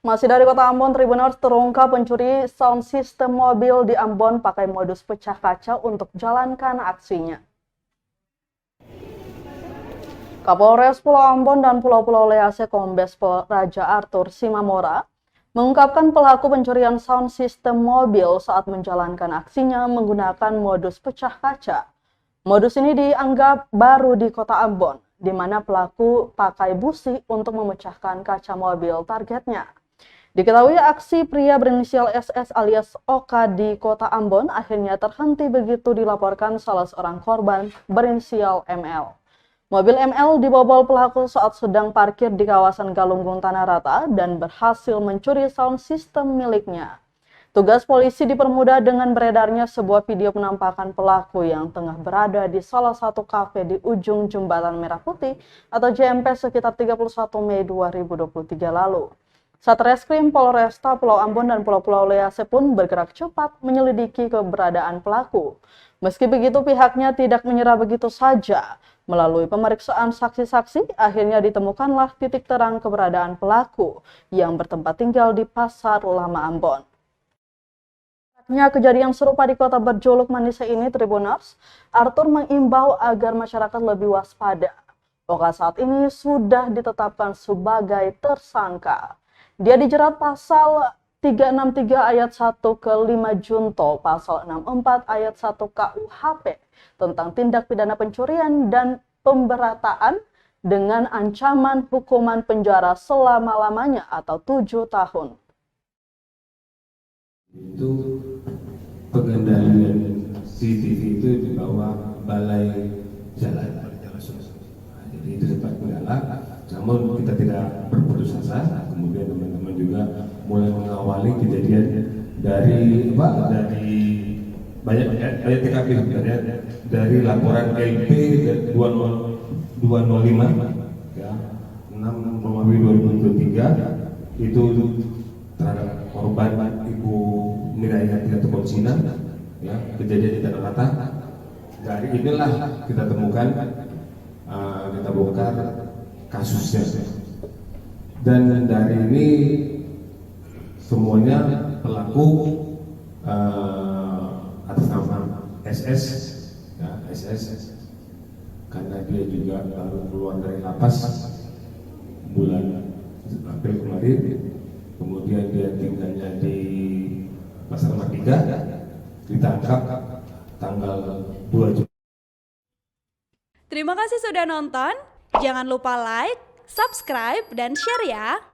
Masih dari Kota Ambon, Tribuners, terungkap pencuri sound system mobil di Ambon pakai modus pecah kaca untuk jalankan aksinya. Kapolres Pulau Ambon dan Pulau-Pulau Lease Kombes Pol Raja Arthur Simamora mengungkapkan pelaku pencurian sound system mobil saat menjalankan aksinya menggunakan modus pecah kaca. Modus ini dianggap baru di Kota Ambon, di mana pelaku pakai busi untuk memecahkan kaca mobil targetnya. Diketahui aksi pria berinisial SS alias Oka di Kota Ambon akhirnya terhenti begitu dilaporkan salah seorang korban berinisial ML. Mobil ML dibobol pelaku saat sedang parkir di kawasan Galunggung Tanah Rata dan berhasil mencuri sound system miliknya. Tugas polisi dipermudah dengan beredarnya sebuah video penampakan pelaku yang tengah berada di salah satu kafe di ujung Jembatan Merah Putih atau JMP sekitar 31 Mei 2023 lalu. Satreskrim Polresta Pulau Ambon dan Pulau-Pulau Lease pun bergerak cepat menyelidiki keberadaan pelaku. Meski begitu, pihaknya tidak menyerah begitu saja. Melalui pemeriksaan saksi-saksi, akhirnya ditemukanlah titik terang keberadaan pelaku yang bertempat tinggal di Pasar Lama Ambon. Kejadian serupa di kota berjuluk Manise ini, Tribuners, Arthur mengimbau agar masyarakat lebih waspada. Oka saat ini sudah ditetapkan sebagai tersangka. Dia dijerat pasal 363 ayat 1 ke 5 Junto, pasal 64 ayat 1 KUHP tentang tindak pidana pencurian dan pemberataan dengan ancaman hukuman penjara selama-lamanya atau 7 tahun. Itu pengendalian CCTV itu di bawah Balai Jalan. Jadi itu sempat kendala, namun kita tidak berputus asa. Kemudian teman-teman juga mulai mengawali kejadian dari banyak TKP sebenarnya, dari laporan LP 205 ya 6 Romawi 2023 itu terhadap korban Ibu Miraya Tirta Cina, ya, kejadian di Tanah Rata. Dari inilah kita temukan, kita bongkar kasusnya, dan dari ini semuanya pelaku atas nama SS, ya, SS, karena dia juga baru keluar dari lapas bulan April kemarin. Kemudian dia tinggalnya di Pasar Mardika, ditangkap tanggal 2 Juli. Terima kasih sudah nonton. Jangan lupa like, subscribe, dan share ya.